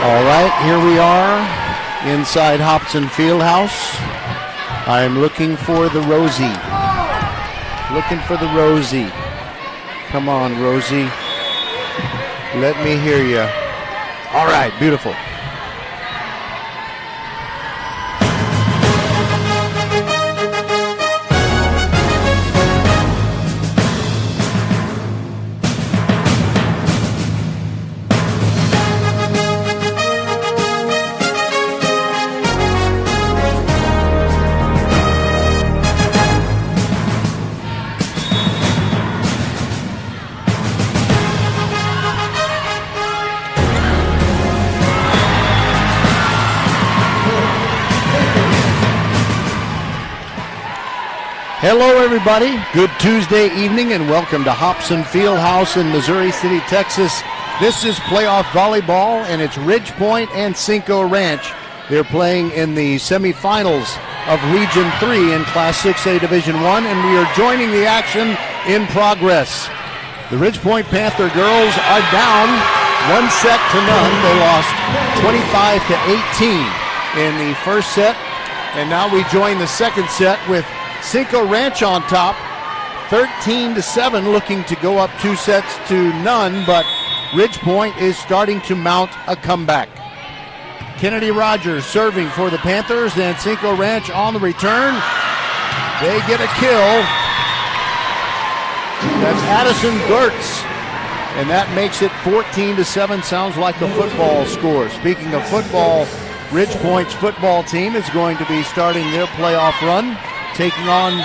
All right, here we are inside Hobson Fieldhouse. I'm looking for the Rosie. Looking for the Rosie. Come on, Rosie. Let me hear you. All right, beautiful. Hello, everybody. Good Tuesday evening, and welcome to Hobson Fieldhouse in Missouri City, Texas. This is playoff volleyball, and it's Ridge Point and Cinco Ranch. They're playing in the semifinals of Region 3 in Class 6A Division 1, and we are joining the action in progress. The Ridge Point Panther girls are down 1-0. They lost 25-18 in the first set, and now we join the second set with Cinco Ranch on top, 13-7, looking to go up 2-0, but Ridge Point is starting to mount a comeback. Kennedy Rogers serving for the Panthers, and Cinco Ranch on the return. They get a kill. That's Addison Gertz, and that makes it 14-7. Sounds like a football score. Speaking of football, Ridge Point's football team is going to be starting their playoff run, taking on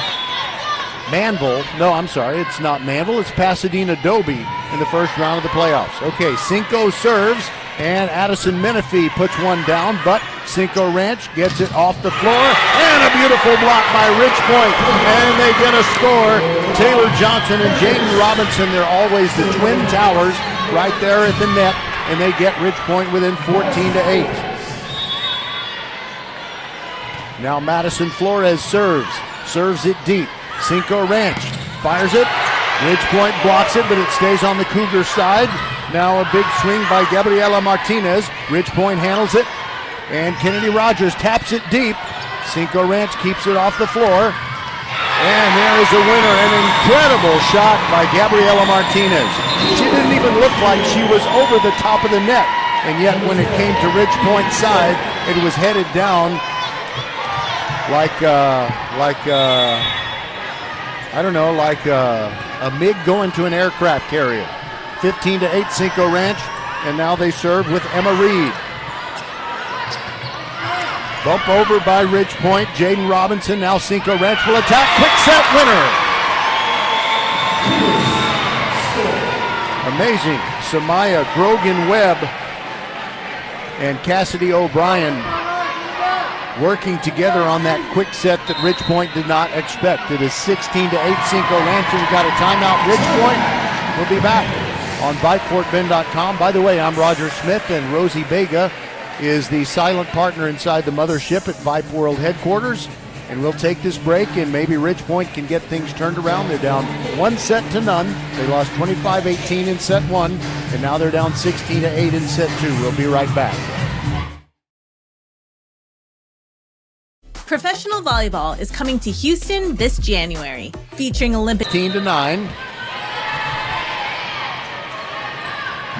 Manville. No, I'm sorry, it's not Manville, it's Pasadena Dobie in the first round of the playoffs. Okay, Cinco serves, and Addison Menifee puts one down, but Cinco Ranch gets it off the floor, and a beautiful block by Ridge Point, and they get a score. Taylor Johnson and Jaden Robinson, they're always the twin towers right there at the net, and they get Ridge Point within 14-8. Now Madison Flores serves it deep. Cinco Ranch fires it. Ridge Point blocks it, but it stays on the Cougar side. Now a big swing by Gabriela Martinez. Ridge Point handles it, and Kennedy Rogers taps it deep. Cinco Ranch keeps it off the floor, and there is a winner. An incredible shot by Gabriela Martinez. She didn't even look like she was over the top of the net, and yet when it came to Ridge Point's side, it was headed down like a MiG going to an aircraft carrier. 15-8 Cinco Ranch, and now they serve with Emma Reed. Bump over by Ridge Point. Jaden Robinson, now Cinco Ranch will attack. Quick set winner. Amazing. Samaya Grogan-Webb and Cassidy O'Brien working together on that quick set that Ridge Point did not expect. It is 16-8 Cinco Ranch, and we've got a timeout. Ridge Point will be back on VypeFortBend.com. By the way, I'm Roger Smith, and Rosie Vega is the silent partner inside the mothership at Vype World Headquarters. And we'll take this break, and maybe Ridge Point can get things turned around. They're down 1-0. They lost 25-18 in set 1, and now they're down 16-8 in set 2. We'll be right back. Professional volleyball is coming to Houston this January, featuring Olympic 15-9.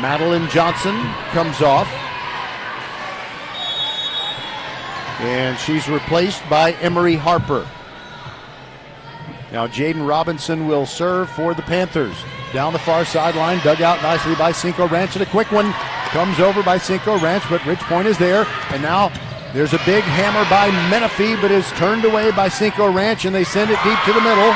Madeline Johnson comes off, and she's replaced by Emery Harper. Now Jaden Robinson will serve for the Panthers. Down the far sideline, dug out nicely by Cinco Ranch, and a quick one comes over by Cinco Ranch, but Ridge Point is there, and now there's a big hammer by Menifee, but is turned away by Cinco Ranch, and they send it deep to the middle.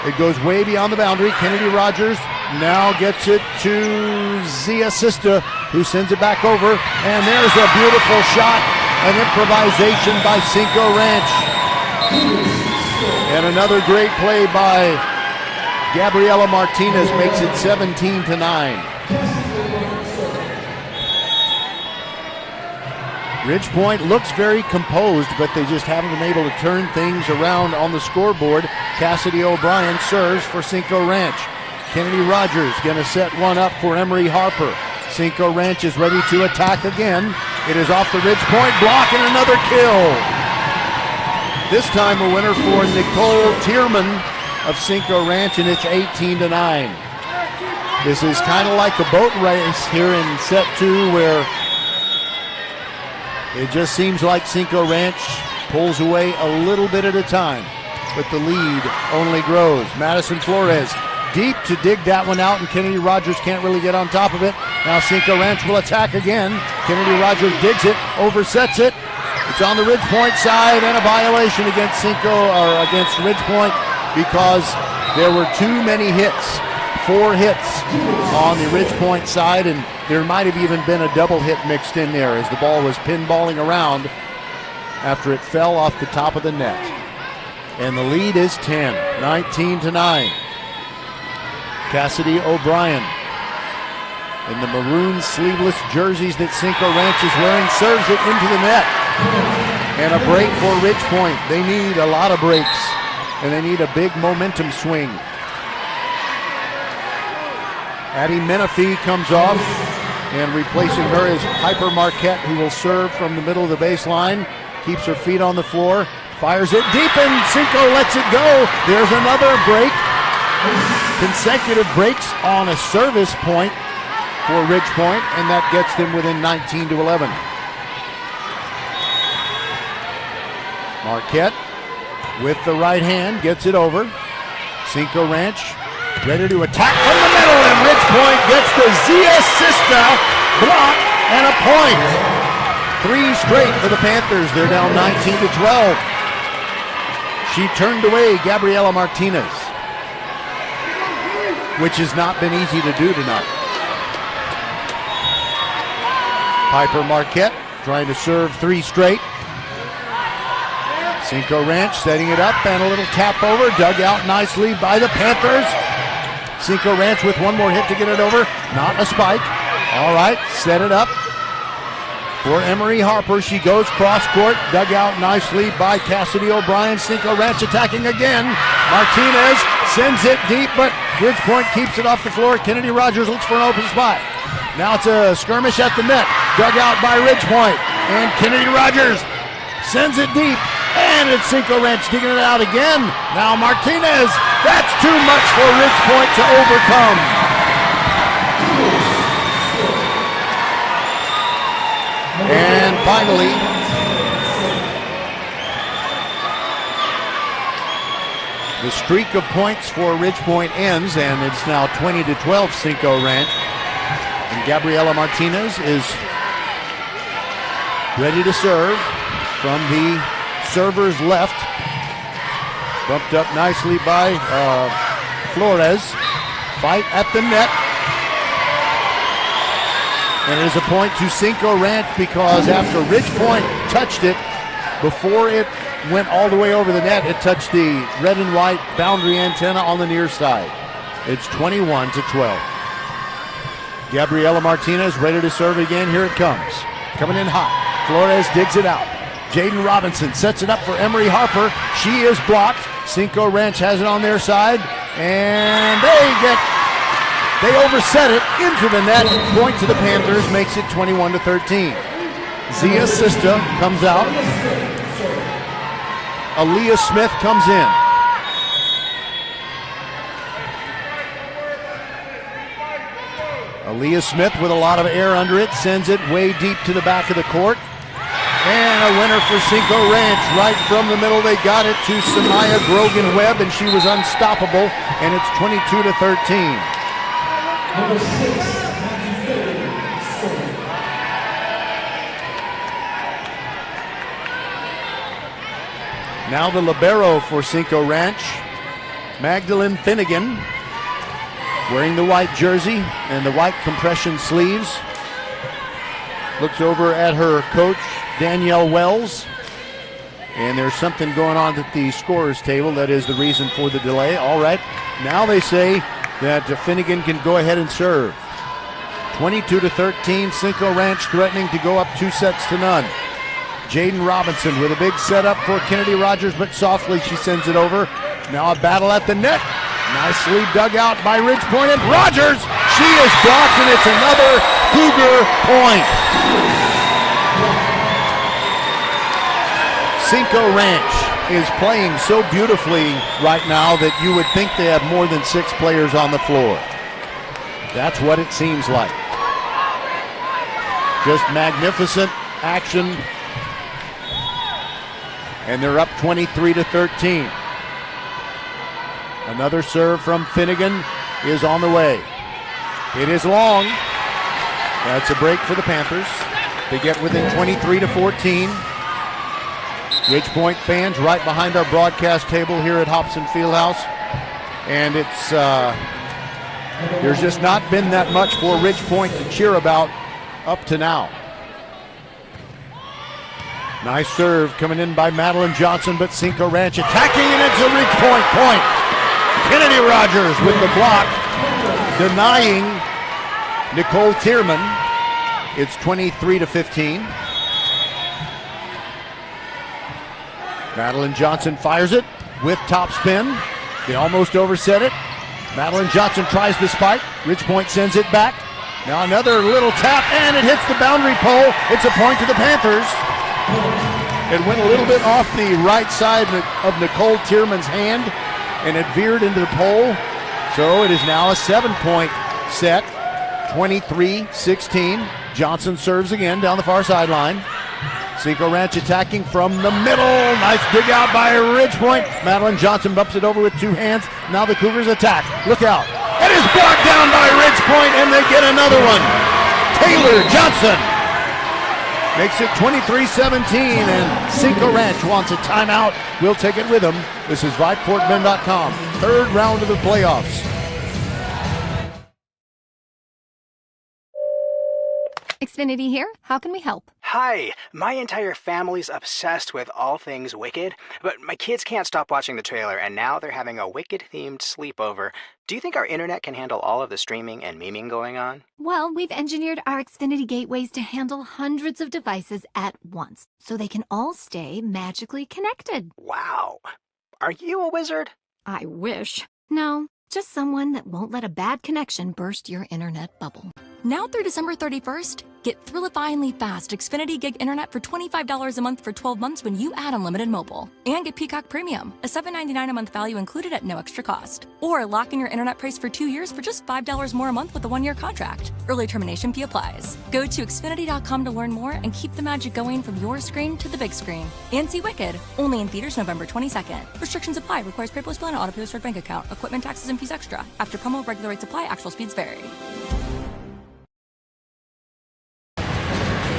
It goes way beyond the boundary. Kennedy Rogers now gets it to Zia Sista, who sends it back over, and there's a beautiful shot, an improvisation by Cinco Ranch. And another great play by Gabriela Martinez makes it 17-9. Ridge Point looks very composed, but they just haven't been able to turn things around on the scoreboard. Cassidy O'Brien serves for Cinco Ranch. Kennedy Rogers going to set one up for Emery Harper. Cinco Ranch is ready to attack again. It is off the ridge point block and another kill. This time a winner for Nicole Tierman of Cinco Ranch, and it's 18-9. This is kind of like a boat race here in set 2, where it just seems like Cinco Ranch pulls away a little bit at a time, but the lead only grows. Madison Flores deep to dig that one out, and Kennedy Rogers can't really get on top of it. Now Cinco Ranch will attack again. Kennedy Rogers digs it, oversets it. It's on the Ridge Point side, and a violation against against Ridge Point, because there were too many hits. 4 hits on the Ridge Point side, and there might have even been a double hit mixed in there as the ball was pinballing around after it fell off the top of the net. And the lead is 10, 19-9. Cassidy O'Brien, in the maroon sleeveless jerseys that Cinco Ranch is wearing, serves it into the net. And a break for Ridge Point. They need a lot of breaks, and they need a big momentum swing. Addie Menifee comes off, and replacing her is Piper Marquette, who will serve from the middle of the baseline. Keeps her feet on the floor, fires it deep, and Cinco lets it go. There's another break. Consecutive breaks on a service point for Ridge Point, and that gets them within 19-11. Marquette with the right hand gets it over. Cinco Ranch ready to attack from the middle, and Ridge Point gets the Zia Sista block and a point. 3 straight for the Panthers. They're down 19-12. She turned away Gabriela Martinez, which has not been easy to do tonight. Piper Marquette trying to serve 3 straight. Cinco Ranch setting it up, and a little tap over, dug out nicely by the Panthers. Cinco Ranch with one more hit to get it over, not a spike. All right, set it up for Emery Harper. She goes cross court, dug out nicely by Cassidy O'Brien. Cinco Ranch attacking again. Martinez sends it deep, but Ridge Point keeps it off the floor. Kennedy Rogers looks for an open spot. Now it's a skirmish at the net, dug out by Ridge Point, and Kennedy Rogers sends it deep, and it's Cinco Ranch digging it out again. Now Martinez, that's too much for Ridge Point to overcome. And finally, the streak of points for Ridge Point ends, and it's now 20-12 Cinco Ranch. And Gabriela Martinez is ready to serve from the server's left. Bumped up nicely by Flores. Fight at the net. And it is a point to Cinco Ranch, because after Ridge Point touched it, before it went all the way over the net, it touched the red and white boundary antenna on the near side. It's 21-12. Gabriela Martinez ready to serve again. Here it comes. Coming in hot. Flores digs it out. Jaden Robinson sets it up for Emery Harper. She is blocked. Cinco Ranch has it on their side, and they overset it into the net. Point to the Panthers, makes it 21-13. Zia Sista comes out. Aaliyah Smith comes in. Aaliyah Smith with a lot of air under it, sends it way deep to the back of the court. And a winner for Cinco Ranch. Right from the middle, they got it to Samaya Grogan-Webb, and she was unstoppable, and it's 22-13. Now the libero for Cinco Ranch, Magdalene Finnegan, wearing the white jersey and the white compression sleeves. Looks over at her coach, Danielle Wells, and there's something going on at the scorer's table. That is the reason for the delay. All right, now they say that Finnegan can go ahead and serve. 22-13, Cinco Ranch threatening to go up 2-0. Jaden Robinson with a big setup for Kennedy Rogers, but softly she sends it over. Now a battle at the net. Nicely dug out by Ridge Point, and Rogers, she is blocked, and it's another Cougar point. Cinco Ranch is playing so beautifully right now that you would think they have more than 6 players on the floor. That's what it seems like. Just magnificent action. And they're up 23-13. Another serve from Finnegan is on the way. It is long. That's a break for the Panthers. They get within 23-14. Ridgepoint fans right behind our broadcast table here at Hobson Fieldhouse. And it's there's just not been that much for Ridgepoint to cheer about up to now. Nice serve coming in by Madeline Johnson, but Cinco Ranch attacking, and it's a Ridgepoint point. Kennedy Rogers with the block, denying Nicole Tierman. It's 23-15. Madeline Johnson fires it with top spin. They almost overset it. Madeline Johnson tries the spike. Ridgepoint sends it back. Now another little tap, and it hits the boundary pole. It's a point to the Panthers. It went a little bit off the right side of Nicole Tierman's hand, and it veered into the pole. So it is now a 7-point set, 23-16. Johnson serves again down the far sideline. Cinco Ranch attacking from the middle. Nice dig out by Ridgepoint. Madeline Johnson bumps it over with 2 hands. Now the Cougars attack. Look out. It is blocked down by Ridgepoint, and they get another one. Taylor Johnson makes it 23-17, and Cinco Ranch wants a timeout. We'll take it with them. This is VypeFortBend.com. 3rd round of the playoffs. Xfinity here. How can we help? Hi, my entire family's obsessed with all things Wicked, but my kids can't stop watching the trailer, and now they're having a Wicked-themed sleepover. Do you think our internet can handle all of the streaming and memeing going on? Well, we've engineered our Xfinity gateways to handle hundreds of devices at once, so they can all stay magically connected. Wow. Are you a wizard? I wish. No, just someone that won't let a bad connection burst your internet bubble. Now through December 31st, get thrillifyingly fast Xfinity Gig Internet for $25 a month for 12 months when you add unlimited mobile. And get Peacock Premium, a $7.99 a month value included at no extra cost. Or lock in your internet price for 2 years for just $5 more a month with a 1-year contract. Early termination fee applies. Go to Xfinity.com to learn more and keep the magic going from your screen to the big screen. And see Wicked, only in theaters November 22nd. Restrictions apply. Requires paperless bill and auto pay with bank account. Equipment, taxes, and fees extra. After promo, regular rates apply. Actual speeds vary.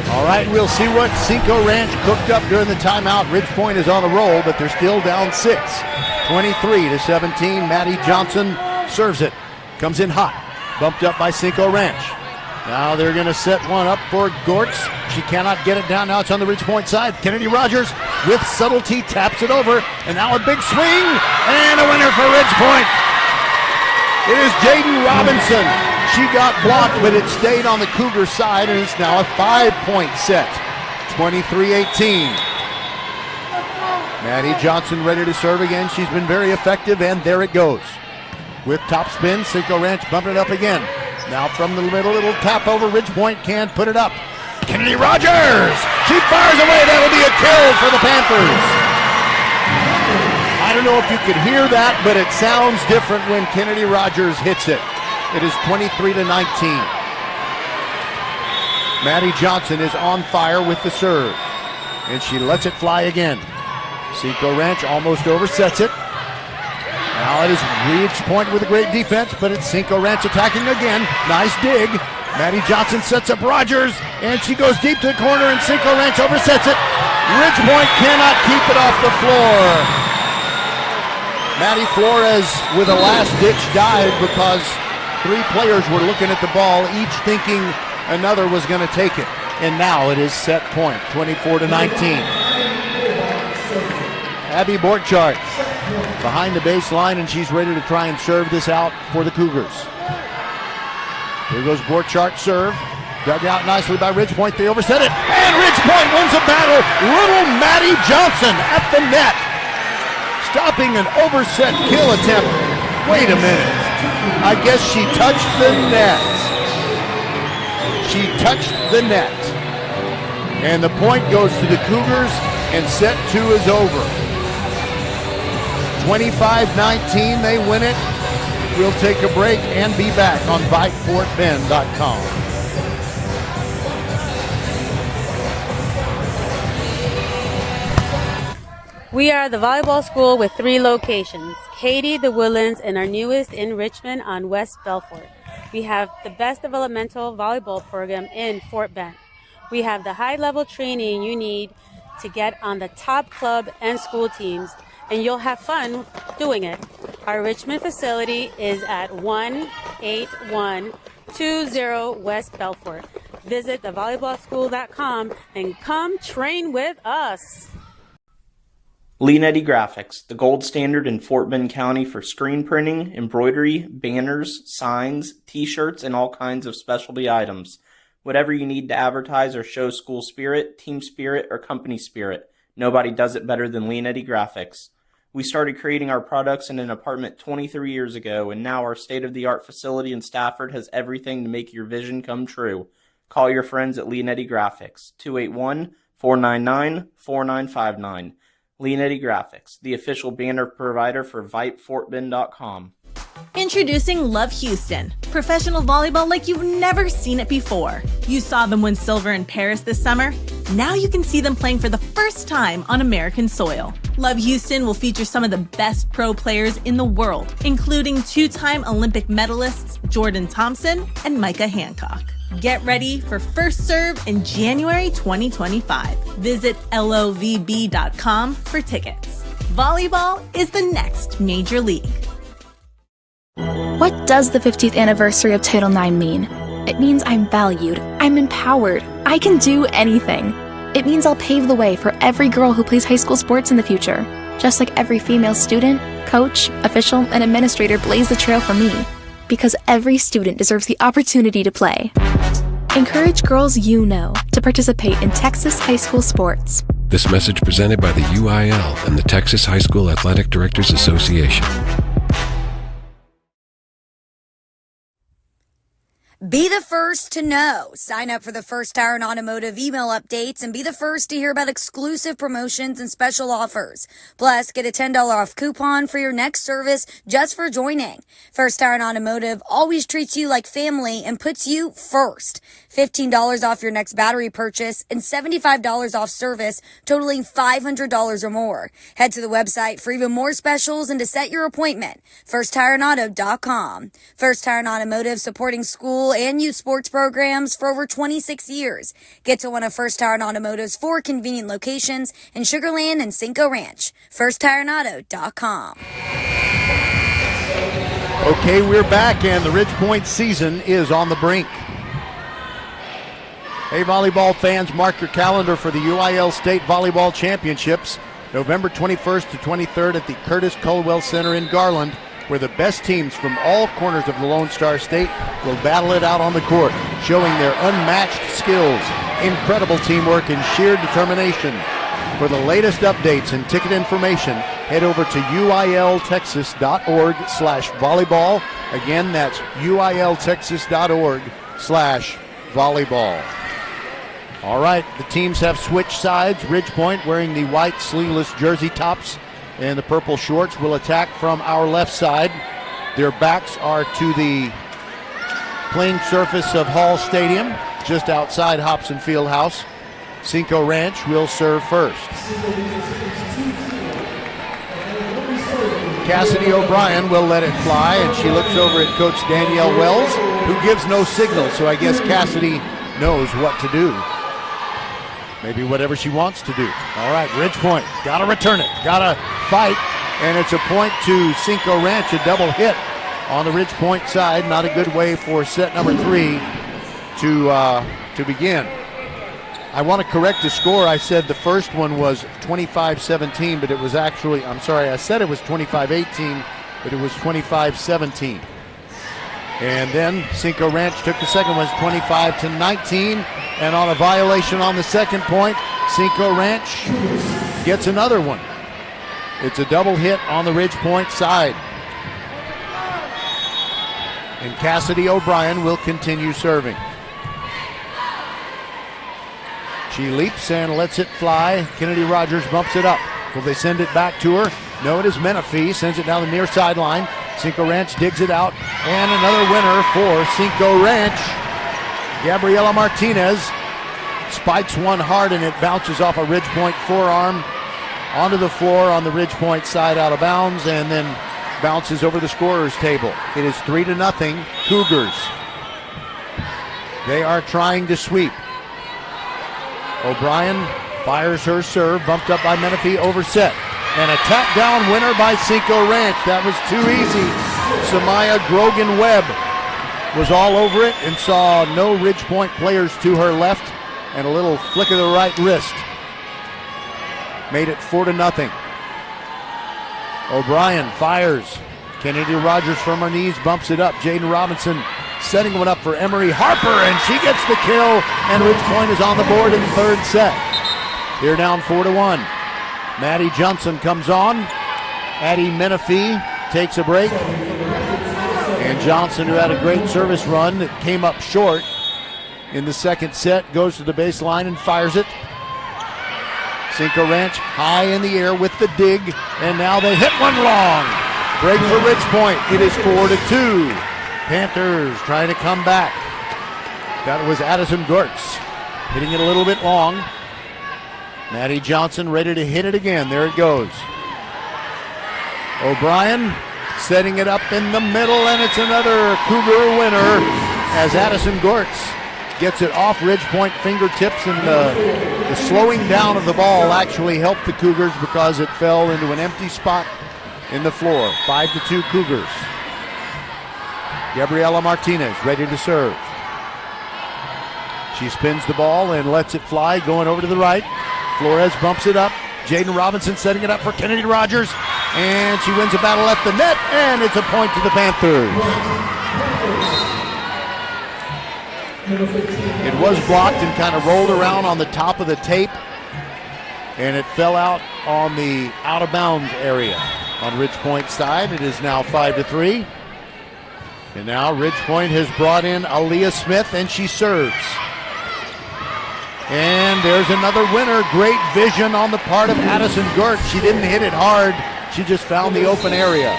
All right, we'll see what Cinco Ranch cooked up during the timeout. Ridgepoint is on the roll, but they're still down 6. 23-17. Maddie Johnson serves it. Comes in hot. Bumped up by Cinco Ranch. Now they're going to set one up for Gortz. She cannot get it down. Now it's on the Ridgepoint side. Kennedy Rogers with subtlety taps it over. And now a big swing. And a winner for Ridgepoint. It is Jaden Robinson. She got blocked, but it stayed on the Cougar side, and it's now a 5-point set, 23-18. Maddie Johnson ready to serve again. She's been very effective, and there it goes. With top spin, Cinco Ranch bumping it up again. Now from the middle, little tap over. Ridgepoint can't put it up. Kennedy Rogers! She fires away. That'll be a kill for the Panthers. I don't know if you could hear that, but it sounds different when Kennedy Rogers hits it. It is 23-19. Maddie Johnson is on fire with the serve, and she lets it fly again. Cinco Ranch almost oversets it. Now it is Ridgepoint with a great defense, but it's Cinco Ranch attacking again. Nice dig. Maddie Johnson sets up Rogers, and she goes deep to the corner, and Cinco Ranch oversets it. Ridgepoint cannot keep it off the floor. Maddie Flores with a last-ditch dive because 3 players were looking at the ball, each thinking another was going to take it. And now it is set point, 24-19. Abby Borchardt behind the baseline, and she's ready to try and serve this out for the Cougars. Here goes Borchardt serve. Dug out nicely by Ridgepoint. They overset it. And Ridgepoint wins a battle. Little Maddie Johnson at the net. Stopping an overset kill attempt. Wait a minute. I guess she touched the net. She touched the net. And the point goes to the Cougars, and set 2 is over. 25-19, they win it. We'll take a break and be back on VypeFortBend.com. We are the volleyball school with 3 locations, Katy, The Woodlands, and our newest in Richmond on West Belfort. We have the best developmental volleyball program in Fort Bend. We have the high-level training you need to get on the top club and school teams, and you'll have fun doing it. Our Richmond facility is at 18120 West Belfort. Visit thevolleyballschool.com and come train with us. Leanetti Graphics, the gold standard in Fort Bend County for screen printing, embroidery, banners, signs, t-shirts, and all kinds of specialty items. Whatever you need to advertise or show school spirit, team spirit, or company spirit, nobody does it better than Leanetti Graphics. We started creating our products in an apartment 23 years ago, and now our state-of-the-art facility in Stafford has everything to make your vision come true. Call your friends at Leanetti Graphics, 281-499-4959. Leanetti Graphics, the official banner provider for VypeFortBend.com. Introducing Love Houston, professional volleyball like you've never seen it before. You saw them win silver in Paris this summer. Now you can see them playing for the first time on American soil. Love Houston will feature some of the best pro players in the world, including 2-time Olympic medalists Jordan Thompson and Micah Hancock. Get ready for first serve in January 2025. Visit lovb.com for tickets. Volleyball is the next major league. What does the 50th anniversary of Title IX mean? It means I'm valued, I'm empowered, I can do anything. It means I'll pave the way for every girl who plays high school sports in the future, just like every female student, coach, official, and administrator blazed the trail for me. Because every student deserves the opportunity to play. Encourage girls you know to participate in Texas high school sports. This message presented by the UIL and the Texas High School Athletic Directors Association. Be the first to know. Sign up for the First Tire and Automotive email updates and be the first to hear about exclusive promotions and special offers. Plus, get a $10 off coupon for your next service just for joining. First Tire and Automotive always treats you like family and puts you first. $15 off your next battery purchase and $75 off service totaling $500 or more. Head to the website for even more specials and to set your appointment. FirstTireandAuto.com. First Tire and Automotive supporting school and youth sports programs for over 26 years. Get to one of First Tire and Automotive's 4 convenient locations in Sugar Land and Cinco Ranch. FirstTireandAuto.com. Okay, we're back, and the Ridge Point season is on the brink. Hey, volleyball fans, mark your calendar for the UIL State Volleyball Championships, November 21st to 23rd at the Curtis Culwell Center in Garland, where the best teams from all corners of the Lone Star State will battle it out on the court, showing their unmatched skills, incredible teamwork, and sheer determination. For the latest updates and ticket information, head over to uiltexas.org/volleyball. Again, that's uiltexas.org/volleyball. All right, the teams have switched sides. Ridge Point, wearing the white sleeveless jersey tops and the purple shorts, will attack from our left side. Their backs are to the playing surface of Hall Stadium, just outside Hobson Fieldhouse. Cinco Ranch will serve first. Cassidy O'Brien will let it fly, and she looks over at Coach Danielle Wells, who gives no signal, so I guess Cassidy knows what to do. Maybe whatever she wants to do. All right, Ridge Point, gotta return it, gotta fight, and it's a point to Cinco Ranch, a double hit on the Ridge Point side. Not a good way for set number 3 to begin. I want to correct the score. I said the first one was 25-17, but it was actually, I'm sorry, I said it was 25-18, but it was 25-17. And then Cinco Ranch took the second one, 25-19, and on a violation on the second point, Cinco Ranch gets another one. It's a double hit on the Ridge Point side. And Cassidy O'Brien will continue serving. She leaps and lets it fly. Kennedy Rogers bumps it up. Will they send it back to her? No, it is Menifee. Sends it down the near sideline. Cinco Ranch digs it out. And another winner for Cinco Ranch. Gabriela Martinez spikes one hard, and it bounces off a Ridge Point forearm onto the floor on the Ridge Point side out of bounds, and then bounces over the scorer's table. It is 3-0 Cougars. They are trying to sweep. O'Brien fires her serve, bumped up by Menifee, overset. And a tap down winner by Cinco Ranch. That was too easy. Samaya Grogan-Webb was all over it and saw no Ridge Point players to her left, and a little flick of the right wrist made it 4-0. O'Brien fires. Kennedy Rogers from her knees bumps it up. Jaden Robinson setting one up for Emery Harper, and she gets the kill, and Ridge Point is on the board in the third set. They're down 4-1. Maddie Johnson comes on. Addie Menifee takes a break. And Johnson, who had a great service run that came up short in the second set, goes to the baseline and fires it. Cinco Ranch high in the air with the dig, and now they hit one long. Break for Ridge Point. It is 4-2. Panthers trying to come back. That was Addison Gortz hitting it a little bit long. Maddie Johnson ready to hit it again. There it goes. O'Brien setting it up in the middle, and it's another Cougar winner as Addison Gortz gets it off Ridge Point fingertips, and the slowing down of the ball actually helped the Cougars because it fell into an empty spot in the floor. 5-2 Cougars. Gabriela Martinez ready to serve. She spins the ball and lets it fly, going over to the right. Flores bumps it up. Jaden Robinson setting it up for Kennedy Rogers, and she wins a battle at the net, and it's a point to the Panthers. It was blocked and kind of rolled around on the top of the tape, and it fell out on the out-of-bounds area on Ridge Point side. It is now 5-3. And now Ridge Point has brought in Aaliyah Smith, and she serves. And there's another winner. Great vision on the part of Addison Gert. She didn't hit it hard. She just found the open area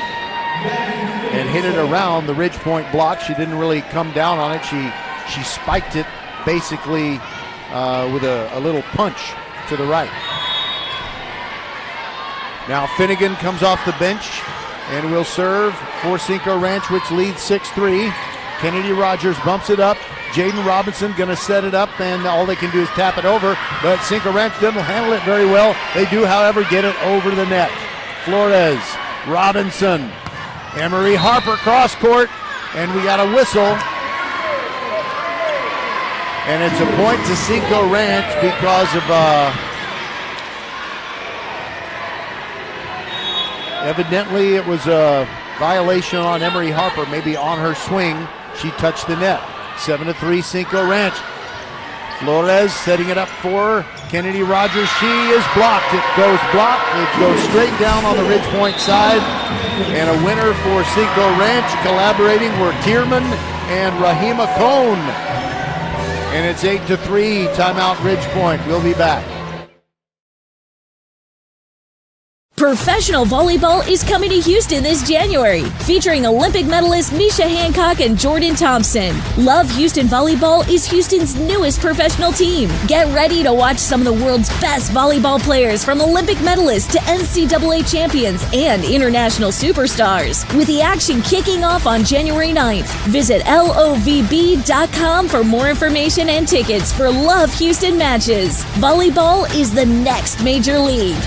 and hit it around the Ridge Point block. She didn't really come down on it. She spiked it basically with a little punch to the right. Now Finnegan comes off the bench and will serve for Cinco Ranch, which leads 6-3. Kennedy Rogers bumps it up. Jaden Robinson going to set it up, and all they can do is tap it over, but Cinco Ranch doesn't handle it very well. They do, however, get it over the net. Flores, Robinson, Emery Harper cross court, and we got a whistle. And it's a point to Cinco Ranch because of evidently it was a violation on Emery Harper, maybe on her swing. She touched the net. 7-3 Cinco Ranch. Flores setting it up for Kennedy Rogers. She is blocked. It goes blocked. It goes straight down on the Ridge Point side. And a winner for Cinco Ranch. Collaborating were Tierman and Rahima Cone. And it's 8-3. Timeout Ridge Point. We'll be back. Professional volleyball is coming to Houston this January, featuring Olympic medalists Misha Hancock and Jordan Thompson. Love Houston Volleyball is Houston's newest professional team. Get ready to watch some of the world's best volleyball players, from Olympic medalists to NCAA champions and international superstars, with the action kicking off on January 9th. Visit lovb.com for more information and tickets for Love Houston matches. Volleyball is the next major league.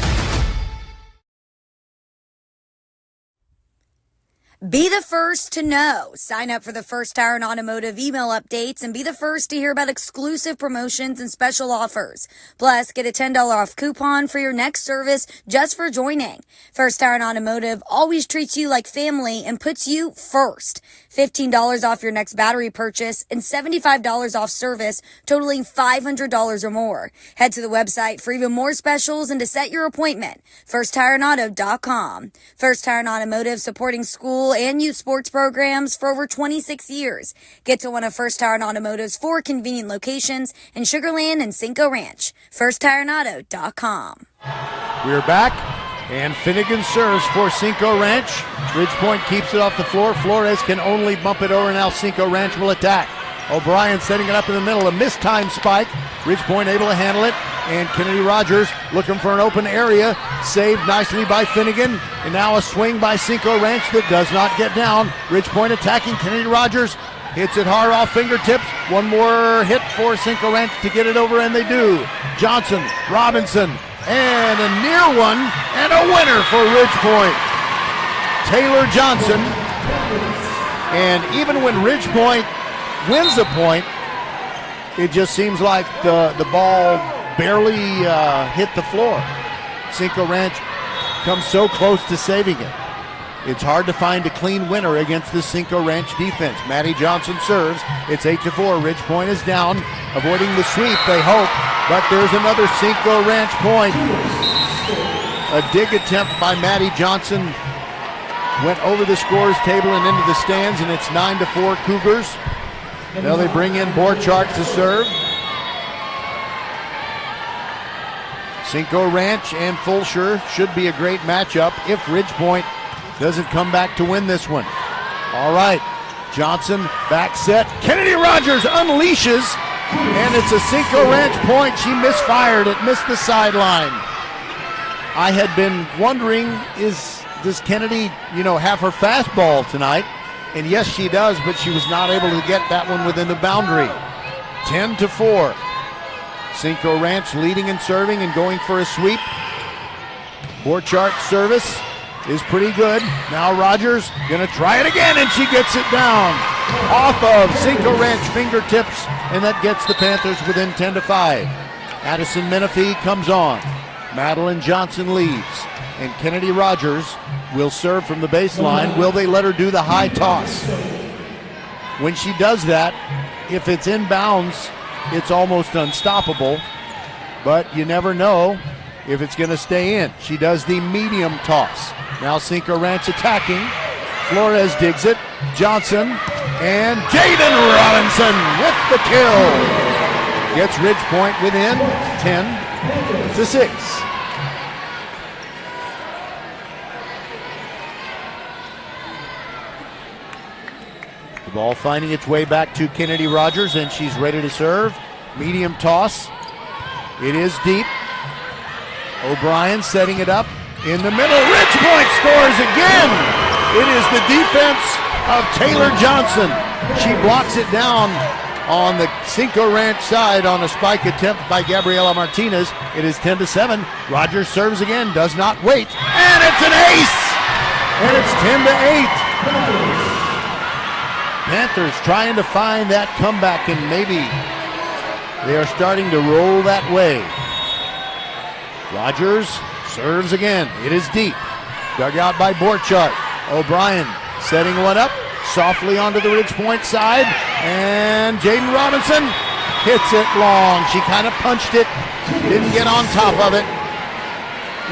Be the first to know. Sign up for the First Tire and Automotive email updates and be the first to hear about exclusive promotions and special offers. Plus, get a $10 off coupon for your next service just for joining. First Tire and Automotive always treats you like family and puts you first. $15 off your next battery purchase, and $75 off service totaling $500 or more. Head to the website for even more specials and to set your appointment. FirstTireAndAuto.com. First Tire and Automotive, supporting school and youth sports programs for over 26 years. Get to one of First Tire and Automotive's 4 convenient locations in Sugar Land and Cinco Ranch. FirstTireAndAuto.com. We're back, and Finnegan serves for Cinco Ranch. Ridgepoint keeps it off the floor. Flores can only bump it over. Now Cinco Ranch will attack. O'Brien setting it up in the middle. A mistimed spike. Ridgepoint able to handle it. And Kennedy Rogers looking for an open area. Saved nicely by Finnegan. And now a swing by Cinco Ranch that does not get down. Ridgepoint attacking. Kennedy Rogers hits it hard off fingertips. One more hit for Cinco Ranch to get it over, and they do. Johnson, Robinson, and a near one, and a winner for Ridgepoint. Taylor Johnson. And even when Ridgepoint wins a point, it just seems like the ball barely hit the floor. Cinco Ranch comes so close to saving it. It's hard to find a clean winner against the Cinco Ranch defense. Maddie Johnson serves. It's 8-4. Ridgepoint is down, avoiding the sweep, they hope, but there's another Cinco Ranch point. A dig attempt by Maddie Johnson went over the scores table and into the stands, and it's 9-4 Cougars. Now they bring in Borchardt to serve. Cinco Ranch and Fulsher should be a great matchup if Ridgepoint doesn't come back to win this one. All right, Johnson back set. Kennedy Rogers unleashes, and it's a Cinco Ranch point. She misfired. It missed the sideline. I had been wondering, does Kennedy, have her fastball tonight? And yes, she does, but she was not able to get that one within the boundary. 10-4. Cinco Ranch leading and serving and going for a sweep. Borchardt's service is pretty good. Now Rogers gonna try it again, and she gets it down off of Cinco Ranch fingertips, and that gets the Panthers within 10-5. Addison Menifee comes on. Madeline Johnson leaves, and Kennedy Rogers will serve from the baseline. Will they let her do the high toss? When she does that, if it's inbounds, it's almost unstoppable, but you never know if it's going to stay in. She does the medium toss. Now Cinco Ranch attacking. Flores digs it. Johnson and Jaden Robinson with the kill. Gets Ridgepoint within 10-6. The ball finding its way back to Kennedy Rogers, and she's ready to serve. Medium toss. It is deep. O'Brien setting it up in the middle. Ridgepoint scores again. It is the defense of Taylor Johnson. She blocks it down on the Cinco Ranch side on a spike attempt by Gabriela Martinez. It is 10-7. Rogers serves again, does not wait, and it's an ace! And it's 10-8. Panthers trying to find that comeback, and maybe they are starting to roll that way. Rogers serves again. It is deep. Dug out by Borchardt. O'Brien setting one up softly onto the Ridgepoint side, and Jaden Robinson hits it long. She kind of punched it, didn't get on top of it.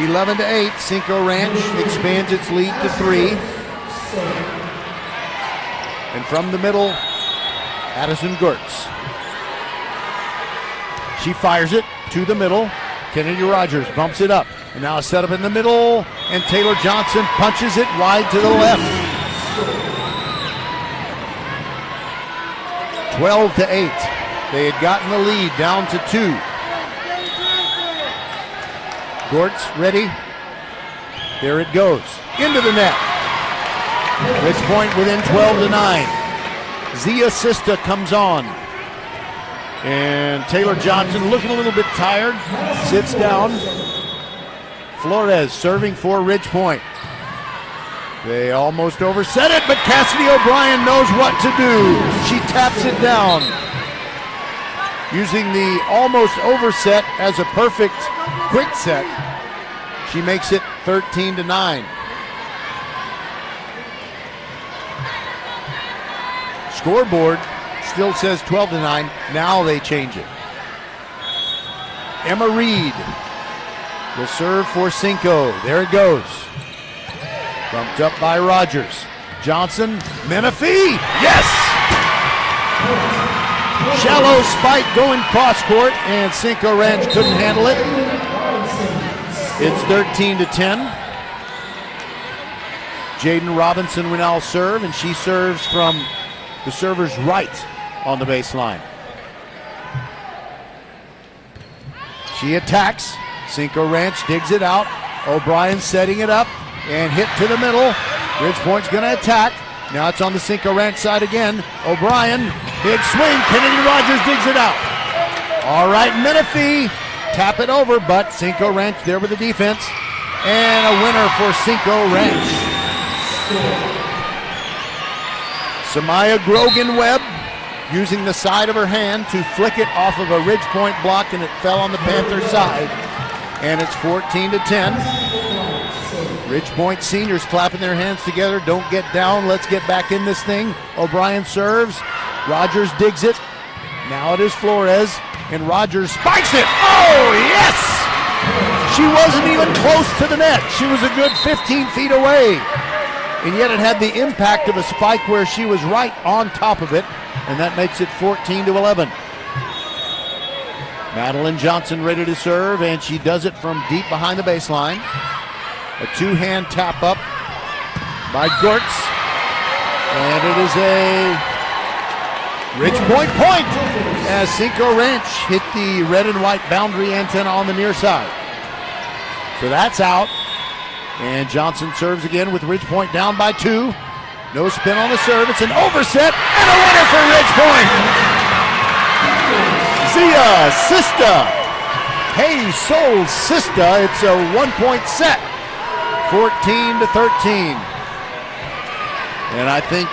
11-8. Cinco Ranch expands its lead to 3. And from the middle, Addison Gertz. She fires it to the middle. Kennedy Rogers bumps it up. And now a setup in the middle. And Taylor Johnson punches it wide to the left. 12-8. They had gotten the lead down to 2. Gertz ready. There it goes. Into the net. Ridgepoint within 12-9. Zia Sista comes on. And Taylor Johnson looking a little bit tired. Sits down. Flores serving for Ridgepoint. They almost overset it, but Cassidy O'Brien knows what to do. She taps it down. Using the almost overset as a perfect quick set, she makes it 13-9. Scoreboard still says 12-9. Now they change it. Emma Reed will serve for Cinco. There it goes. Bumped up by Rogers. Johnson, Menifee, yes! Shallow spike going cross court, and Cinco Ranch couldn't handle it. It's 13-10. Jaden Robinson will now serve, and she serves from the server's right on the baseline. She attacks. Cinco Ranch digs it out. O'Brien setting it up and hit to the middle. Ridgepoint's going to attack. Now it's on the Cinco Ranch side again. O'Brien, big swing. Kennedy Rogers digs it out. All right, Menifee, tap it over, but Cinco Ranch there with the defense. And a winner for Cinco Ranch. Samaya Grogan-Webb using the side of her hand to flick it off of a Ridgepoint block, and it fell on the Panther side. And it's 14-10. Ridgepoint seniors clapping their hands together. Don't get down. Let's get back in this thing. O'Brien serves. Rogers digs it. Now it is Flores, and Rogers spikes it. Oh, yes! She wasn't even close to the net. She was a good 15 feet away. And yet it had the impact of a spike where she was right on top of it, and that makes it 14-11. Madeline Johnson ready to serve, and she does it from deep behind the baseline. A two-hand tap up by Gertz, and it is a Ridgepoint point as Cinco Ranch hit the red and white boundary antenna on the near side. So that's out, and Johnson serves again with Ridgepoint down by 2. No spin on the serve. It's an overset and a winner for Ridgepoint. Zia Sista. Hey, Sol Sista. It's a 1-point set. 14-13. And I think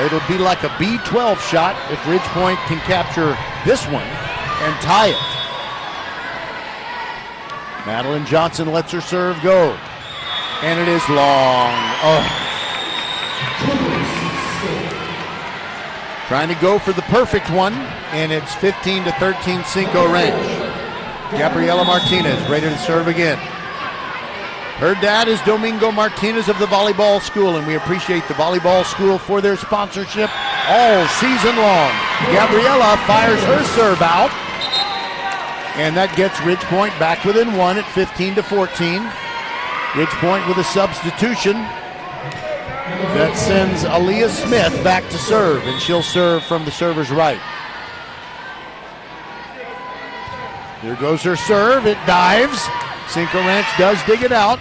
it'll be like a B12 shot if Ridgepoint can capture this one and tie it. Madeline Johnson lets her serve go. And it is long. Oh. Trying to go for the perfect one, and it's 15-13 Cinco Ranch. Gabriela Martinez ready to serve again. Her dad is Domingo Martinez of the Volleyball School, and we appreciate the Volleyball School for their sponsorship all season long. Gabriela fires her serve out, and that gets Ridgepoint back within 1 at 15-14. Ridgepoint with a substitution that sends Aaliyah Smith back to serve, and she'll serve from the server's right. Here goes her serve. It dives. Cinco Ranch does dig it out.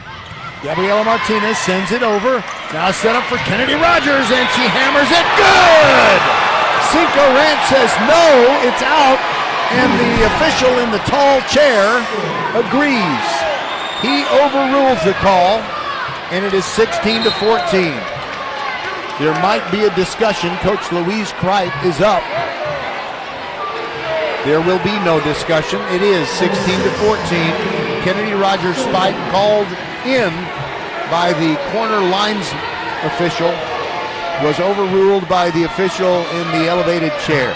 Gabriela Martinez sends it over. Now set up for Kennedy Rogers, and she hammers it. Good! Cinco Ranch says no, it's out, and the official in the tall chair agrees. He overrules the call, and it is 16-14. There might be a discussion. Coach Louise Kripe is up. There will be no discussion. It is 16-14. Kennedy Rogers' spike called in by the corner lines official was overruled by the official in the elevated chair.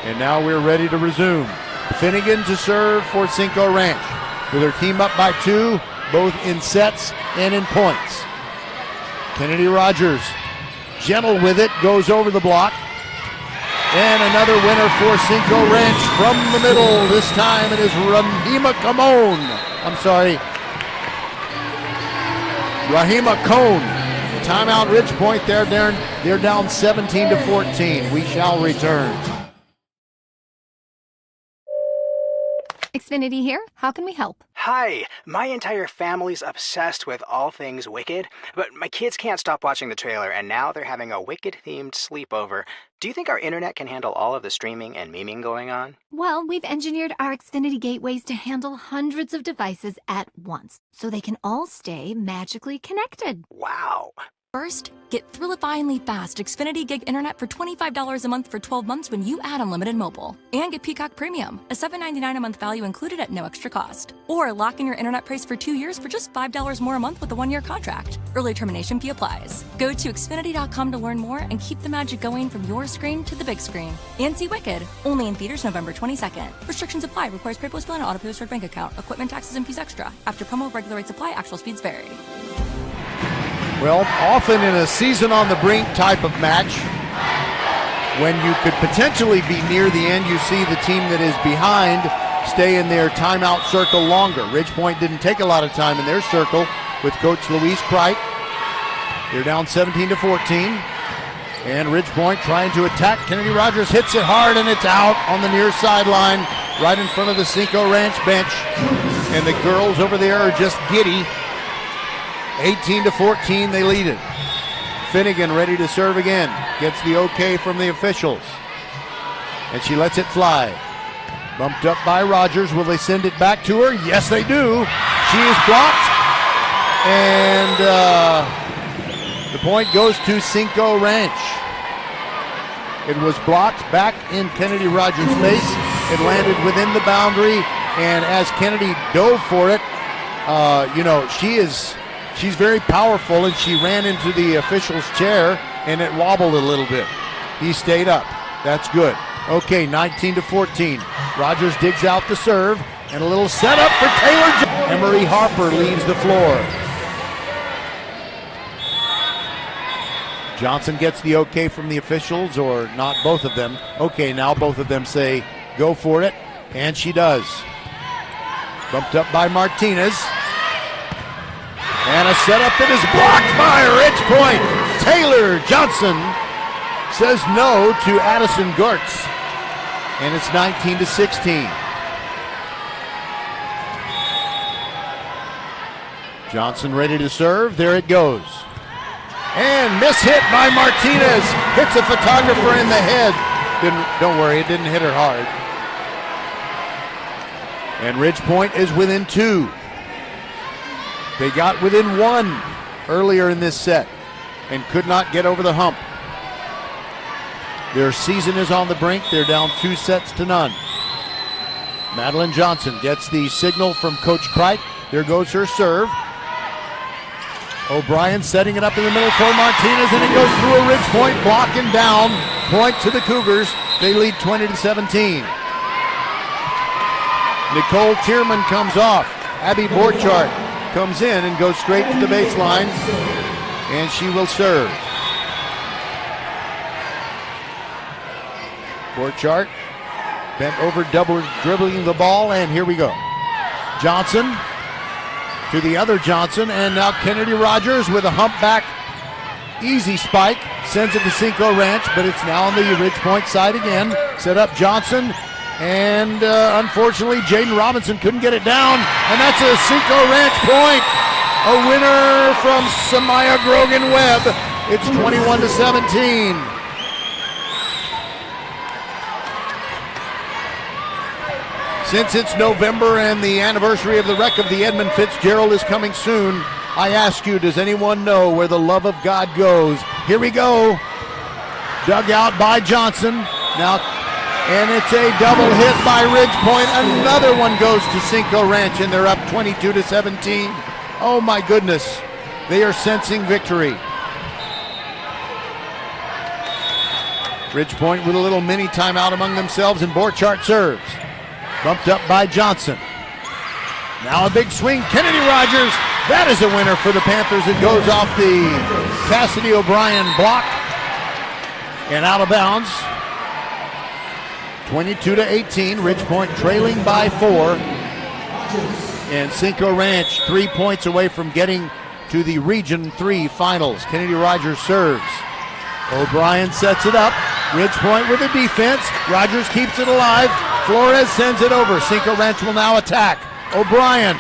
And now we're ready to resume. Finnegan to serve for Cinco Ranch with her team up by 2, both in sets and in points. Kennedy Rogers, gentle with it, goes over the block. And another winner for Cinco Ranch from the middle. This time it is Rahima Cone. Timeout Ridgepoint. They're down 17-14. We shall return. Xfinity here. How can we help? Hi, my entire family's obsessed with all things Wicked, but my kids can't stop watching the trailer, and now they're having a Wicked-themed sleepover. Do you think our internet can handle all of the streaming and memeing going on? Well, we've engineered our Xfinity gateways to handle hundreds of devices at once, so they can all stay magically connected. Wow. First, get Thrillifyingly fast Xfinity Gig Internet for $25 a month for 12 months when you add unlimited mobile. And get Peacock Premium, a $7.99 a month value included at no extra cost. Or lock in your internet price for 2 years for just $5 more a month with a 1-year contract. Early termination fee applies. Go to Xfinity.com to learn more and keep the magic going from your screen to the big screen. And see Wicked, only in theaters November 22nd. Restrictions apply. Requires paid postpone and auto pay with bank account. Equipment, taxes, and fees extra. After promo, regular rates apply. Actual speeds vary. Well, often in a season on the brink type of match, when you could potentially be near the end, you see the team that is behind stay in their timeout circle longer. Ridgepoint didn't take a lot of time in their circle with Coach Louise Kreit. They're down 17-14. And Ridgepoint trying to attack. Kennedy Rogers hits it hard, and it's out on the near sideline, right in front of the Cinco Ranch bench. And the girls over there are just giddy. 18-14, they lead it. Finnegan ready to serve again. Gets the okay from the officials. And she lets it fly. Bumped up by Rogers. Will they send it back to her? Yes, they do. She is blocked. And the point goes to Cinco Ranch. It was blocked back in Kennedy Rogers' face. It landed within the boundary. And as Kennedy dove for it, she's very powerful, and she ran into the official's chair, and it wobbled a little bit. He stayed up. That's good. Okay, 19-14. Rogers digs out the serve, and a little setup for Taylor. Emery Harper leaves the floor. Johnson gets the okay from the officials, or not both of them. Okay, now both of them say go for it, and she does. Bumped up by Martinez. And a setup that is blocked by Ridgepoint. Taylor Johnson says no to Addison Gortz. And it's 19-16. Johnson ready to serve. There it goes. And mishit by Martinez. Hits a photographer in the head. Don't worry, it didn't hit her hard. And Ridgepoint is within 2. They got within 1 earlier in this set and could not get over the hump. Their season is on the brink. They're down 2-0. Madeline Johnson gets the signal from Coach Kreit. There goes her serve. O'Brien setting it up in the middle for Martinez, and it goes through a Ridgepoint, blocking down. Point to the Cougars. They lead 20-17. Nicole Tierman comes off. Abby Borchardt comes in and goes straight to the baseline, and she will serve. Borchardt bent over, double dribbling the ball, and here we go. Johnson to the other Johnson, and now Kennedy Rogers with a humpback easy spike, sends it to Cinco Ranch, but it's now on the Ridgepoint side again. Set up Johnson, and unfortunately Jaden Robinson couldn't get it down, and that's a Cinco Ranch point. A winner from Samaya Grogan-Webb. It's 21-17. Since it's November and the anniversary of the wreck of the Edmund Fitzgerald is coming soon, I ask you, does anyone know where the love of God goes? Here we go. Dug out by Johnson. Now, and it's a double hit by Ridgepoint. Another one goes to Cinco Ranch, and they're up 22-17. Oh my goodness. They are sensing victory. Ridgepoint with a little mini timeout among themselves, and Borchardt serves. Bumped up by Johnson. Now a big swing. Kennedy Rogers. That is a winner for the Panthers. It goes off the Cassidy O'Brien block and out of bounds. 22-18. Ridgepoint trailing by 4. And Cinco Ranch 3 points away from getting to the Region 3 finals. Kennedy Rogers serves. O'Brien sets it up. Ridgepoint with the defense. Rogers keeps it alive. Flores sends it over. Cinco Ranch will now attack. O'Brien.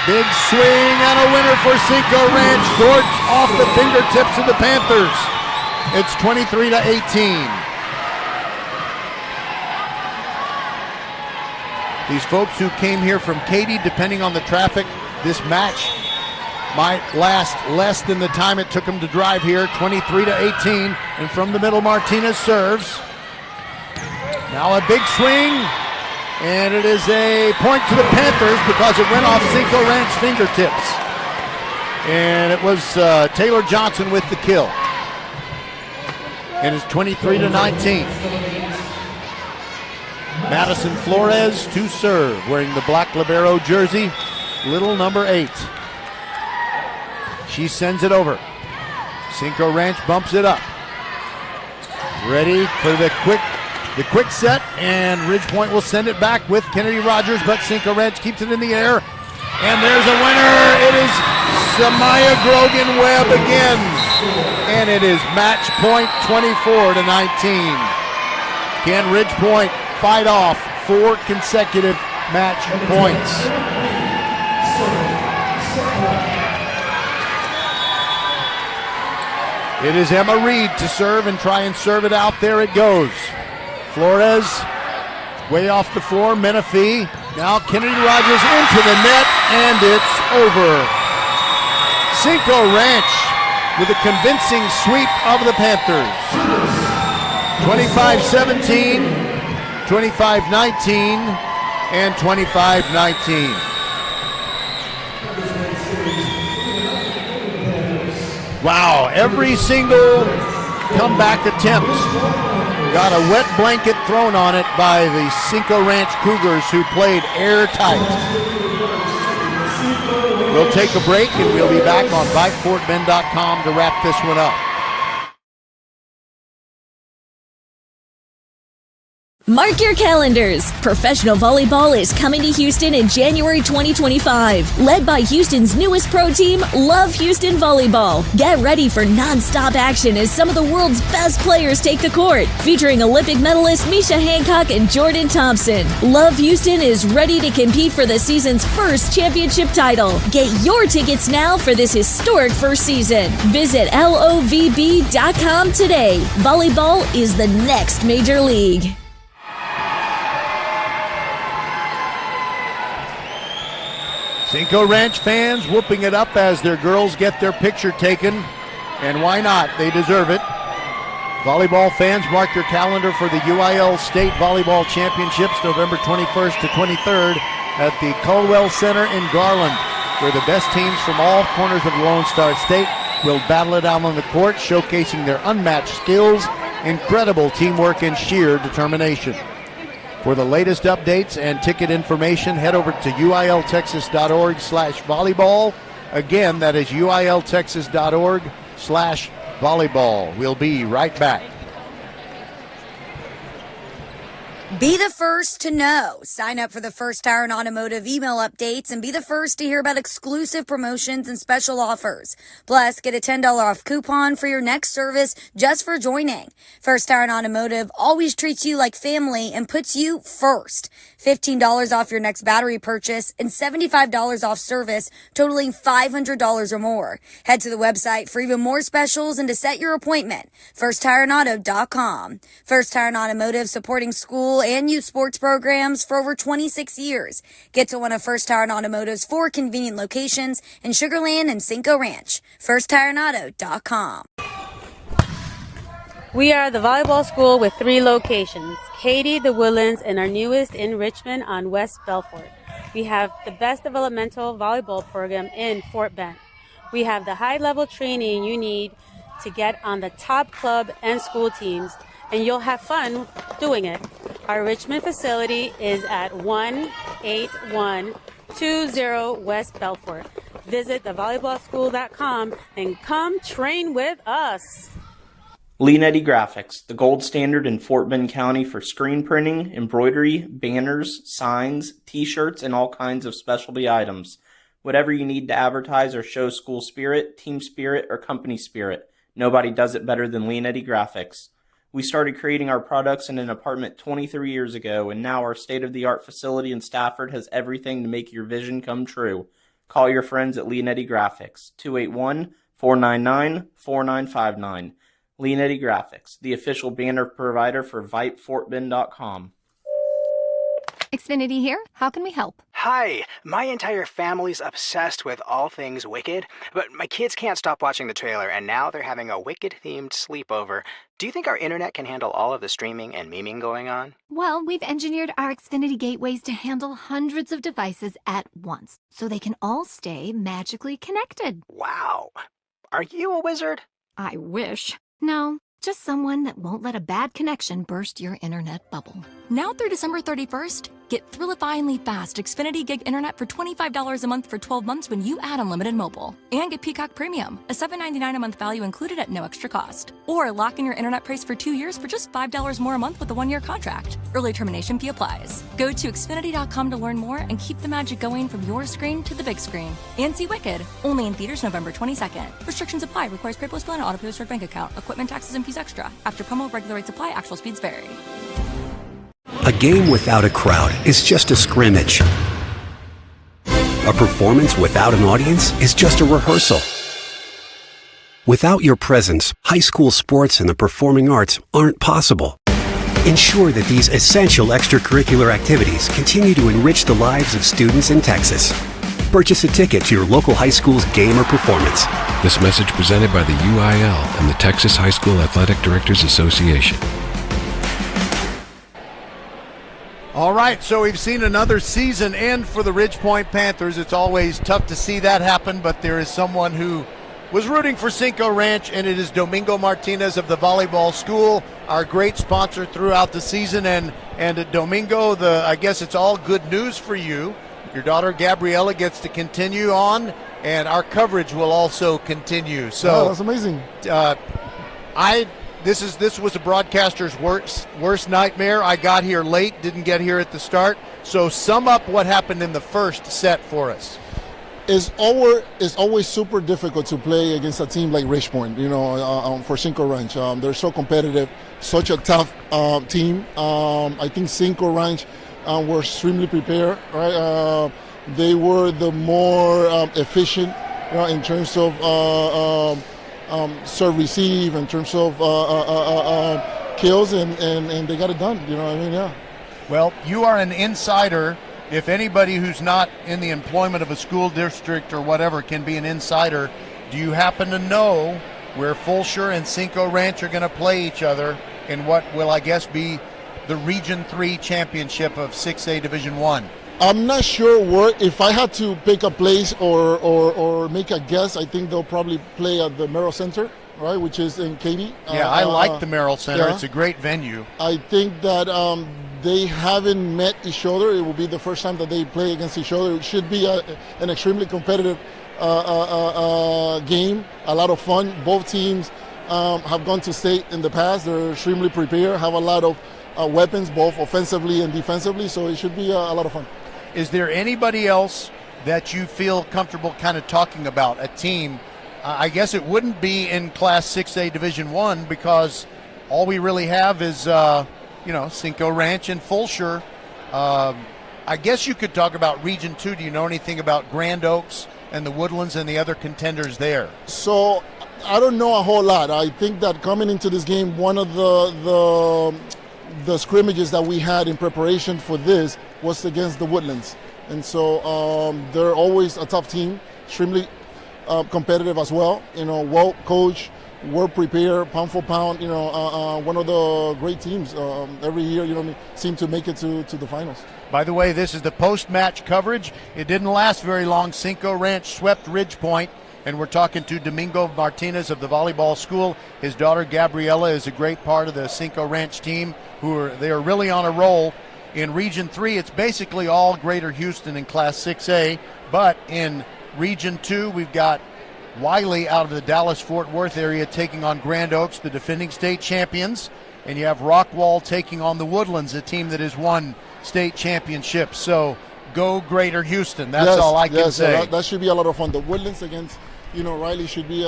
Big swing and a winner for Cinco Ranch. Gortz off the fingertips of the Panthers. It's 23-18. These folks who came here from Katy, depending on the traffic, this match might last less than the time it took them to drive here, 23-18. And from the middle, Martinez serves. Now a big swing, and it is a point to the Panthers because it went off Cinco Ranch fingertips. And it was Taylor Johnson with the kill. And it's 23-19. Madison Flores to serve, wearing the black libero jersey, little number 8. She sends it over. Cinco Ranch bumps it up. Ready for the quick set, and Ridgepoint will send it back with Kennedy Rogers, but Cinco Ranch keeps it in the air. And there's a winner. It is Samaya Grogan Webb again. And it is match point 24-19. Can Ridgepoint fight off 4 consecutive match points? It is Emma Reed to serve and try and serve it out. There it goes. Flores way off the floor. Menifee. Now Kennedy Rogers into the net, and it's over. Cinco Ranch with a convincing sweep of the Panthers. 25-17, 25-19, and 25-19. Wow, every single comeback attempt got a wet blanket thrown on it by the Cinco Ranch Cougars, who played airtight. We'll take a break, and we'll be back on VypeFortBend.com to wrap this one up. Mark your calendars. Professional volleyball is coming to Houston in January 2025. Led by Houston's newest pro team, Love Houston Volleyball. Get ready for non-stop action as some of the world's best players take the court. Featuring Olympic medalists Misha Hancock and Jordan Thompson. Love Houston is ready to compete for the season's first championship title. Get your tickets now for this historic first season. Visit lovb.com today. Volleyball is the next major league. Cinco Ranch fans whooping it up as their girls get their picture taken, and why not? They deserve it. Volleyball fans, mark your calendar for the UIL State Volleyball Championships, November 21st to 23rd at the Caldwell Center in Garland, where the best teams from all corners of Lone Star State will battle it out on the court, showcasing their unmatched skills, incredible teamwork, and sheer determination. For the latest updates and ticket information, head over to uiltexas.org/volleyball. Again, that is uiltexas.org/volleyball. We'll be right back. Be the first to know. Sign up for the First Tire and Automotive email updates and be the first to hear about exclusive promotions and special offers. Plus, get a $10 off coupon for your next service just for joining. First Tire and Automotive always treats you like family and puts you first. $15 off your next battery purchase and $75 off service, totaling $500 or more. Head to the website for even more specials and to set your appointment. FirstTireAndAuto.com. First Tire and Automotive, supporting school and youth sports programs for over 26 years. Get to one of First Tire and Automotive's 4 convenient locations in Sugar Land and Cinco Ranch. FirstTireAndAuto.com. We are the volleyball school with 3 locations: Katy, the Woodlands, and our newest in Richmond on West Belfort. We have the best developmental volleyball program in Fort Bend. We have the high-level training you need to get on the top club and school teams, and you'll have fun doing it. Our Richmond facility is at 18120 West Belfort. Visit thevolleyballschool.com and come train with us. Leanetti Graphics, the gold standard in Fort Bend County for screen printing, embroidery, banners, signs, t-shirts, and all kinds of specialty items. Whatever you need to advertise or show school spirit, team spirit, or company spirit, nobody does it better than Leanetti Graphics. We started creating our products in an apartment 23 years ago, and now our state-of-the-art facility in Stafford has everything to make your vision come true. Call your friends at Leanetti Graphics, 281-499-4959. Leanetti Graphics, the official banner provider for VypeFortBend.com. Xfinity here. How can we help? Hi, my entire family's obsessed with all things Wicked, but my kids can't stop watching the trailer, and now they're having a Wicked-themed sleepover. Do you think our internet can handle all of the streaming and memeing going on? Well, we've engineered our Xfinity gateways to handle hundreds of devices at once, so they can all stay magically connected. Wow. Are you a wizard? I wish. No, just someone that won't let a bad connection burst your internet bubble. Now through December 31st, get thrillifyingly fast Xfinity Gig Internet for $25 a month for 12 months when you add unlimited mobile. And get Peacock Premium, a $7.99 a month value included at no extra cost. Or lock in your internet price for 2 years for just $5 more a month with a 1-year contract. Early termination fee applies. Go to Xfinity.com to learn more and keep the magic going from your screen to the big screen. And see Wicked, only in theaters November 22nd. Restrictions apply. Requires pre-post plan and auto post bank account. Equipment, taxes, and fees extra. After promo, regular rates apply. Actual speeds vary. A game without a crowd is just a scrimmage. A performance without an audience is just a rehearsal. Without your presence, high school sports and the performing arts aren't possible. Ensure that these essential extracurricular activities continue to enrich the lives of students in Texas. Purchase a ticket to your local high school's game or performance. This message presented by the UIL and the Texas High School Athletic Directors Association. All right, so we've seen another season end for the Ridgepoint Panthers. It's always tough to see that happen, but there is someone who was rooting for Cinco Ranch, and it is Domingo Martinez of the Volleyball School, our great sponsor throughout the season. And Domingo, I guess it's all good news for you. Your daughter Gabriella gets to continue on, and our coverage will also continue. So that's amazing. This was a broadcaster's worst nightmare. I got here late, didn't get here at the start. So sum up what happened in the first set for us. It's always super difficult to play against a team like Ridgepoint, for Cinco Ranch. They're so competitive, such a tough team. I think Cinco Ranch were extremely prepared, right? They were the more efficient in terms of serve receive, in terms of kills, and they got it done. You know what I mean? Yeah. Well, you are an insider. If anybody who's not in the employment of a school district or whatever can be an insider, do you happen to know where Fulshire and Cinco Ranch are going to play each other in what will, I guess, be the Region 3 championship of 6A Division 1? I'm not sure where. If I had to pick a place or make a guess, I think they'll probably play at the Merrill Center, right, which is in Katy. Yeah, I like the Merrill Center. Yeah. It's a great venue. I think that they haven't met each other. It will be the first time that they play against each other. It should be an extremely competitive game, a lot of fun. Both teams have gone to state in the past. They're extremely prepared, have a lot of weapons, both offensively and defensively, so it should be a lot of fun. Is there anybody else that you feel comfortable kind of talking about, a team? I guess it wouldn't be in Class 6A Division 1 because all we really have is, Cinco Ranch and Fulshire. I guess you could talk about Region 2. Do you know anything about Grand Oaks and the Woodlands and the other contenders there? So I don't know a whole lot. I think that coming into this game, one of the scrimmages that we had in preparation for this was against the Woodlands. And so they're always a tough team, extremely competitive as well. Well coached, well prepared, pound for pound. One of the great teams every year. Seem to make it to the finals. By the way, this is the post-match coverage. It didn't last very long. Cinco Ranch swept Ridgepoint, and we're talking to Domingo Martinez of the Volleyball School. His daughter Gabriella is a great part of the Cinco Ranch team. They are really on a roll. In Region 3, it's basically all Greater Houston in Class 6A, but in Region 2, we've got Wiley out of the Dallas-Fort Worth area taking on Grand Oaks, the defending state champions, and you have Rockwall taking on the Woodlands, a team that has won state championships. So go Greater Houston. That's all I can say. That should be a lot of fun. The Woodlands against, Riley should be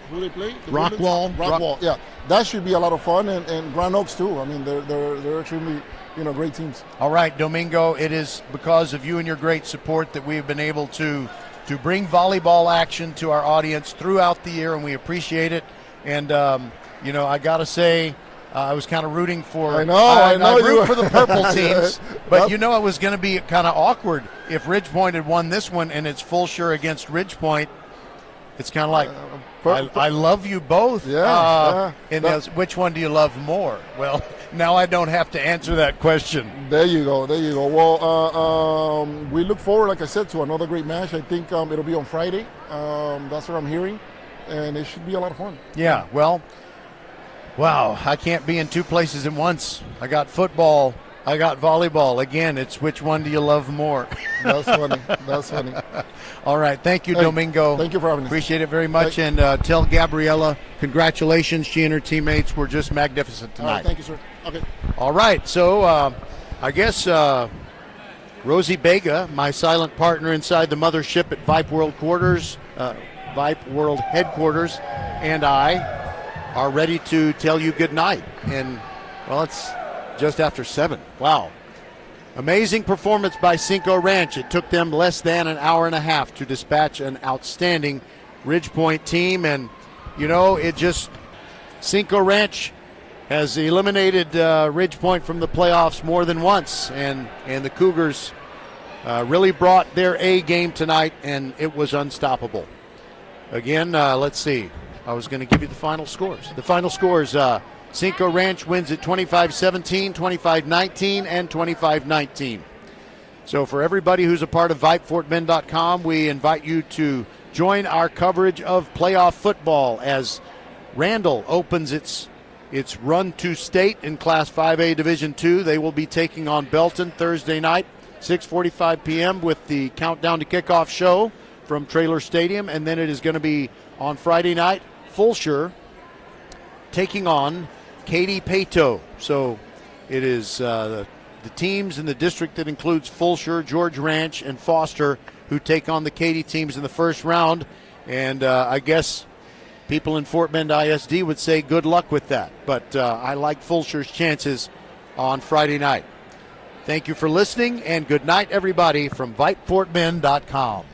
who they play? Rockwall. Yeah, that should be a lot of fun, and Grand Oaks too. I mean, they're extremely great teams. All right, Domingo, it is because of you and your great support that we've been able to bring volleyball action to our audience throughout the year, and we appreciate it. And I got to say, I was kind of rooting for. I know. I root for the purple teams, but That's- it was going to be kind of awkward if Ridgepoint had won this one and it's Fulshire against Ridgepoint. It's kind of like, I love you both. And which one do you love more? Well, now I don't have to answer that question. There you go. Well, we look forward, like I said, to another great match. I think it'll be on Friday. That's what I'm hearing, and it should be a lot of fun. Yeah, well, wow, I can't be in two places at once. I got football, I got volleyball. Again, it's which one do you love more? That's funny. All right, thank you, Domingo. Thank you for having us. Appreciate it very much, and tell Gabriella congratulations. She and her teammates were just magnificent tonight. All right, thank you, sir. Okay. All right, so I guess Rosie Bega, my silent partner inside the mothership at Vype World Headquarters, and I are ready to tell you good night. And, well, it's just after 7. Wow. Amazing performance by Cinco Ranch. It took them less than an hour and a half to dispatch an outstanding Ridgepoint team. And, Cinco Ranch has eliminated Ridgepoint from the playoffs more than once. And the Cougars really brought their A game tonight, and it was unstoppable. Again, let's see. I was going to give you the final scores. The final scores, Cinco Ranch wins at 25-17, 25-19, and 25-19. So for everybody who's a part of VypeFortBend.com, we invite you to join our coverage of playoff football as Randall opens its run to state in Class 5A Division II. They will be taking on Belton Thursday night, 6:45 p.m. with the Countdown to Kickoff show from Traylor Stadium. And then it is going to be on Friday night, Fulshire taking on Katy Pato. So it is the teams in the district that includes Fulshire, George Ranch, and Foster who take on the Katy teams in the first round. And I guess people in Fort Bend ISD would say good luck with that. But I like Fulshire's chances on Friday night. Thank you for listening, and good night, everybody, from VypeFortBend.com.